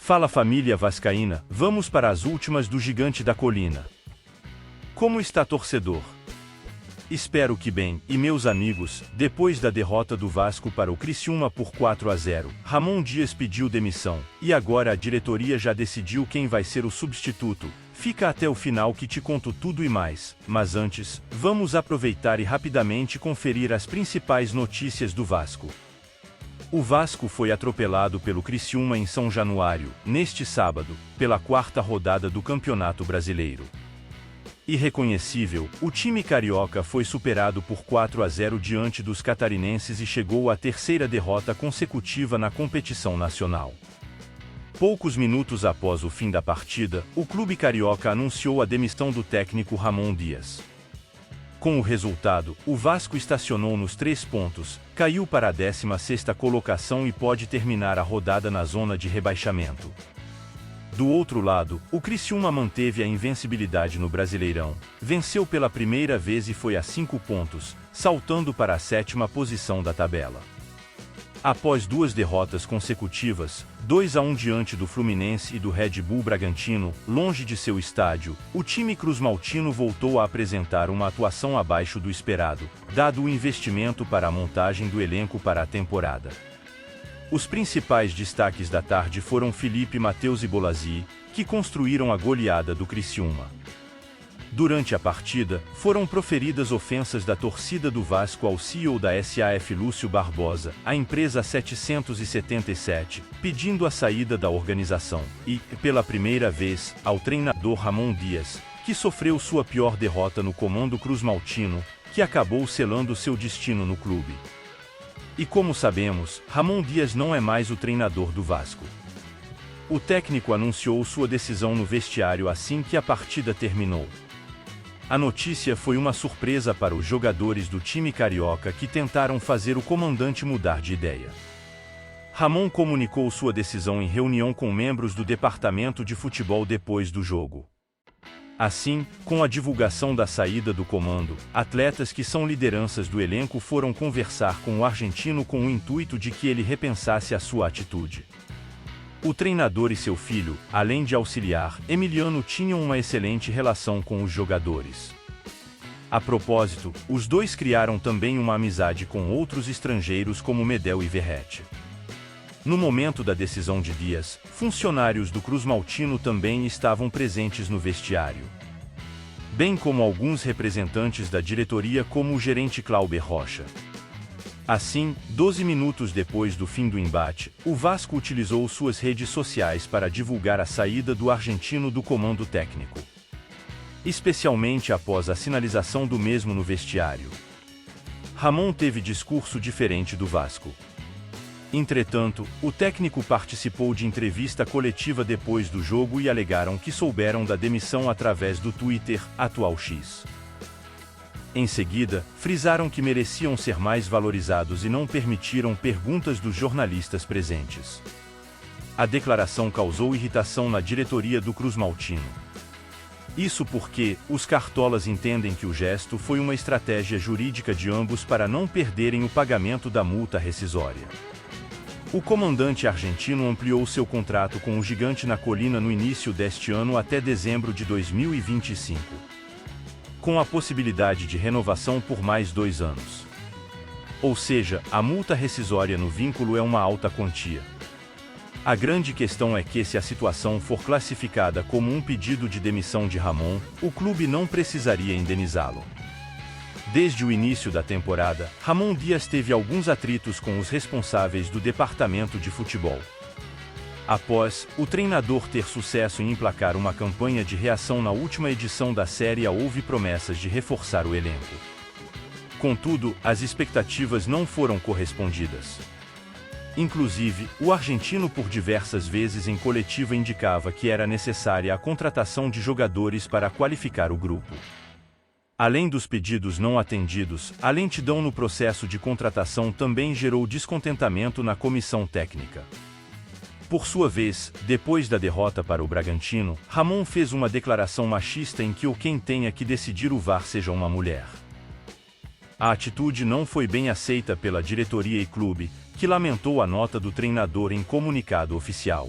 Fala família vascaína, vamos para as últimas do Gigante da Colina. Como está torcedor? Espero que bem, e meus amigos, depois da derrota do Vasco para o Criciúma por 4-0, Ramon Dias pediu demissão, e agora a diretoria já decidiu quem vai ser o substituto. Fica até o final que te conto tudo e mais, mas antes, vamos aproveitar e rapidamente conferir as principais notícias do Vasco. O Vasco foi atropelado pelo Criciúma em São Januário, neste sábado, pela quarta rodada do Campeonato Brasileiro. Irreconhecível, o time carioca foi superado por 4-0 diante dos catarinenses e chegou à terceira derrota consecutiva na competição nacional. Poucos minutos após o fim da partida, o clube carioca anunciou a demissão do técnico Ramon Dias. Com o resultado, o Vasco estacionou nos 3 pontos, caiu para a 16ª colocação e pode terminar a rodada na zona de rebaixamento. Do outro lado, o Criciúma manteve a invencibilidade no Brasileirão, venceu pela primeira vez e foi a 5 pontos, saltando para a 7ª posição da tabela. Após 2 derrotas consecutivas, 2-1 diante do Fluminense e do Red Bull Bragantino, longe de seu estádio, o time cruzmaltino voltou a apresentar uma atuação abaixo do esperado, dado o investimento para a montagem do elenco para a temporada. Os principais destaques da tarde foram Felipe Matheus e Bolassi, que construíram a goleada do Criciúma. Durante a partida, foram proferidas ofensas da torcida do Vasco ao CEO da SAF Lúcio Barbosa, a empresa 777, pedindo a saída da organização, e, pela primeira vez, ao treinador Ramon Dias, que sofreu sua pior derrota no comando cruzmaltino, que acabou selando seu destino no clube. E como sabemos, Ramon Dias não é mais o treinador do Vasco. O técnico anunciou sua decisão no vestiário assim que a partida terminou. A notícia foi uma surpresa para os jogadores do time carioca que tentaram fazer o comandante mudar de ideia. Ramon comunicou sua decisão em reunião com membros do departamento de futebol depois do jogo. Assim, com a divulgação da saída do comando, atletas que são lideranças do elenco foram conversar com o argentino com o intuito de que ele repensasse a sua atitude. O treinador e seu filho, além de auxiliar, Emiliano tinham uma excelente relação com os jogadores. A propósito, os dois criaram também uma amizade com outros estrangeiros como Medel e Verratti. No momento da decisão de Dias, funcionários do cruzmaltino também estavam presentes no vestiário, bem como alguns representantes da diretoria como o gerente Clauber Rocha. Assim, 12 minutos depois do fim do embate, o Vasco utilizou suas redes sociais para divulgar a saída do argentino do comando técnico, especialmente após a sinalização do mesmo no vestiário. Ramon teve discurso diferente do Vasco. Entretanto, o técnico participou de entrevista coletiva depois do jogo e alegaram que souberam da demissão através do Twitter, atual X. Em seguida, frisaram que mereciam ser mais valorizados e não permitiram perguntas dos jornalistas presentes. A declaração causou irritação na diretoria do cruzmaltino. Isso porque, os cartolas entendem que o gesto foi uma estratégia jurídica de ambos para não perderem o pagamento da multa rescisória. O comandante argentino ampliou seu contrato com o Gigante na Colina no início deste ano até dezembro de 2025. Com a possibilidade de renovação por mais 2 anos. Ou seja, a multa rescisória no vínculo é uma alta quantia. A grande questão é que se a situação for classificada como um pedido de demissão de Ramon, o clube não precisaria indenizá-lo. Desde o início da temporada, Ramon Dias teve alguns atritos com os responsáveis do departamento de futebol. Após o treinador ter sucesso em emplacar uma campanha de reação na última edição da Série A, houve promessas de reforçar o elenco. Contudo, as expectativas não foram correspondidas. Inclusive, o argentino por diversas vezes em coletiva indicava que era necessária a contratação de jogadores para qualificar o grupo. Além dos pedidos não atendidos, a lentidão no processo de contratação também gerou descontentamento na comissão técnica. Por sua vez, depois da derrota para o Bragantino, Ramon fez uma declaração machista em que quem tenha que decidir o VAR seja uma mulher. A atitude não foi bem aceita pela diretoria e clube, que lamentou a nota do treinador em comunicado oficial.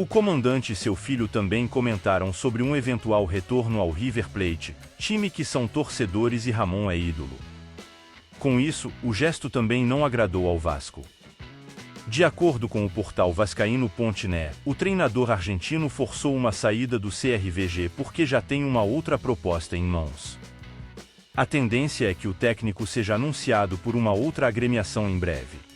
O comandante e seu filho também comentaram sobre um eventual retorno ao River Plate, time que são torcedores e Ramon é ídolo. Com isso, o gesto também não agradou ao Vasco. De acordo com o portal vascaíno.net, o treinador argentino forçou uma saída do CRVG porque já tem uma outra proposta em mãos. A tendência é que o técnico seja anunciado por uma outra agremiação em breve.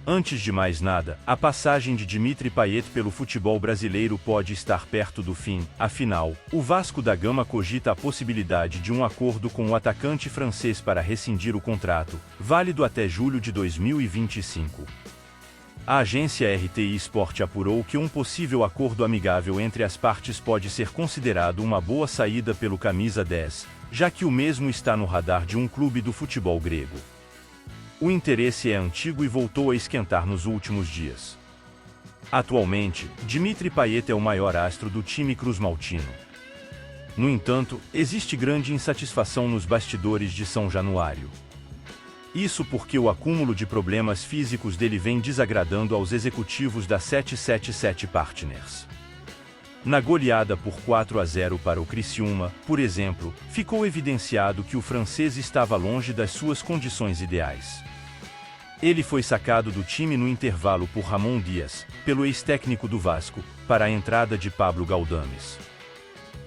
Antes de mais nada, a passagem de Dimitri Payet pelo futebol brasileiro pode estar perto do fim, afinal, o Vasco da Gama cogita a possibilidade de um acordo com o atacante francês para rescindir o contrato, válido até julho de 2025. A agência RTI Sport apurou que um possível acordo amigável entre as partes pode ser considerado uma boa saída pelo camisa 10, já que o mesmo está no radar de um clube do futebol grego. O interesse é antigo e voltou a esquentar nos últimos dias. Atualmente, Dimitri Payet é o maior astro do time cruzmaltino. No entanto, existe grande insatisfação nos bastidores de São Januário. Isso porque o acúmulo de problemas físicos dele vem desagradando aos executivos da 777 Partners. Na goleada por 4-0 para o Criciúma, por exemplo, ficou evidenciado que o francês estava longe das suas condições ideais. Ele foi sacado do time no intervalo por Ramon Dias, pelo ex-técnico do Vasco, para a entrada de Pablo Galdames.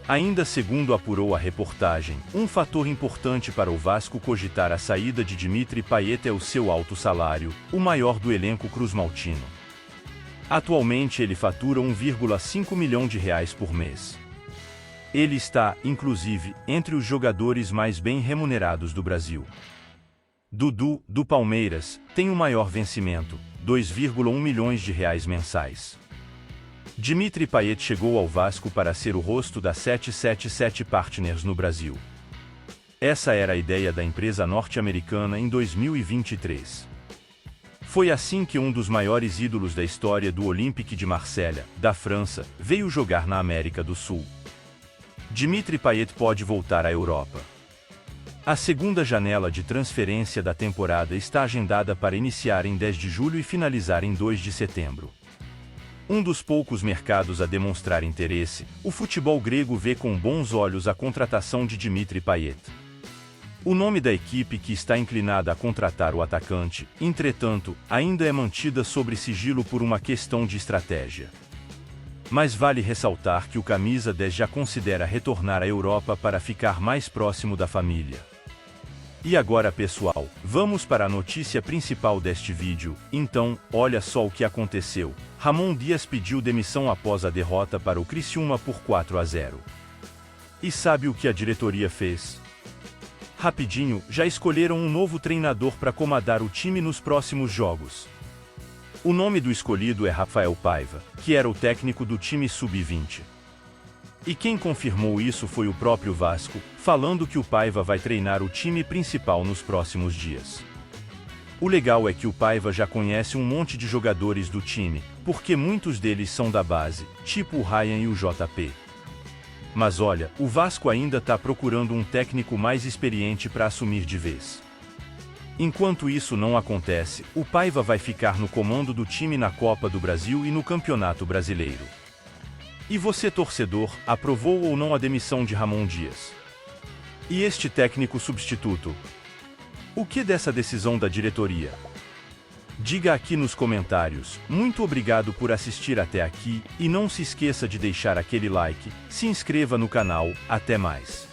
Ainda segundo apurou a reportagem, um fator importante para o Vasco cogitar a saída de Dimitri Payet é o seu alto salário, o maior do elenco cruzmaltino. Atualmente ele fatura R$ 1,5 milhão por mês. Ele está, inclusive, entre os jogadores mais bem remunerados do Brasil. Dudu, do Palmeiras, tem o maior vencimento, R$ 2,1 milhões mensais. Dimitri Payet chegou ao Vasco para ser o rosto da 777 Partners no Brasil. Essa era a ideia da empresa norte-americana em 2023. Foi assim que um dos maiores ídolos da história do Olympique de Marselha, da França, veio jogar na América do Sul. Dimitri Payet pode voltar à Europa. A segunda janela de transferência da temporada está agendada para iniciar em 10 de julho e finalizar em 2 de setembro. Um dos poucos mercados a demonstrar interesse, o futebol grego vê com bons olhos a contratação de Dimitri Payet. O nome da equipe que está inclinada a contratar o atacante, entretanto, ainda é mantida sob sigilo por uma questão de estratégia. Mas vale ressaltar que o camisa 10 já considera retornar à Europa para ficar mais próximo da família. E agora pessoal, vamos para a notícia principal deste vídeo. Então, olha só o que aconteceu. Ramon Dias pediu demissão após a derrota para o Criciúma por 4-0. E sabe o que a diretoria fez? Rapidinho, já escolheram um novo treinador para comandar o time nos próximos jogos. O nome do escolhido é Rafael Paiva, que era o técnico do time sub-20. E quem confirmou isso foi o próprio Vasco, falando que o Paiva vai treinar o time principal nos próximos dias. O legal é que o Paiva já conhece um monte de jogadores do time, porque muitos deles são da base, tipo o Ryan e o JP. Mas olha, o Vasco ainda está procurando um técnico mais experiente para assumir de vez. Enquanto isso não acontece, o Paiva vai ficar no comando do time na Copa do Brasil e no Campeonato Brasileiro. E você, torcedor, aprovou ou não a demissão de Ramon Dias? E este técnico substituto? O que dessa decisão da diretoria? Diga aqui nos comentários. Muito obrigado por assistir até aqui, e não se esqueça de deixar aquele like, se inscreva no canal, até mais.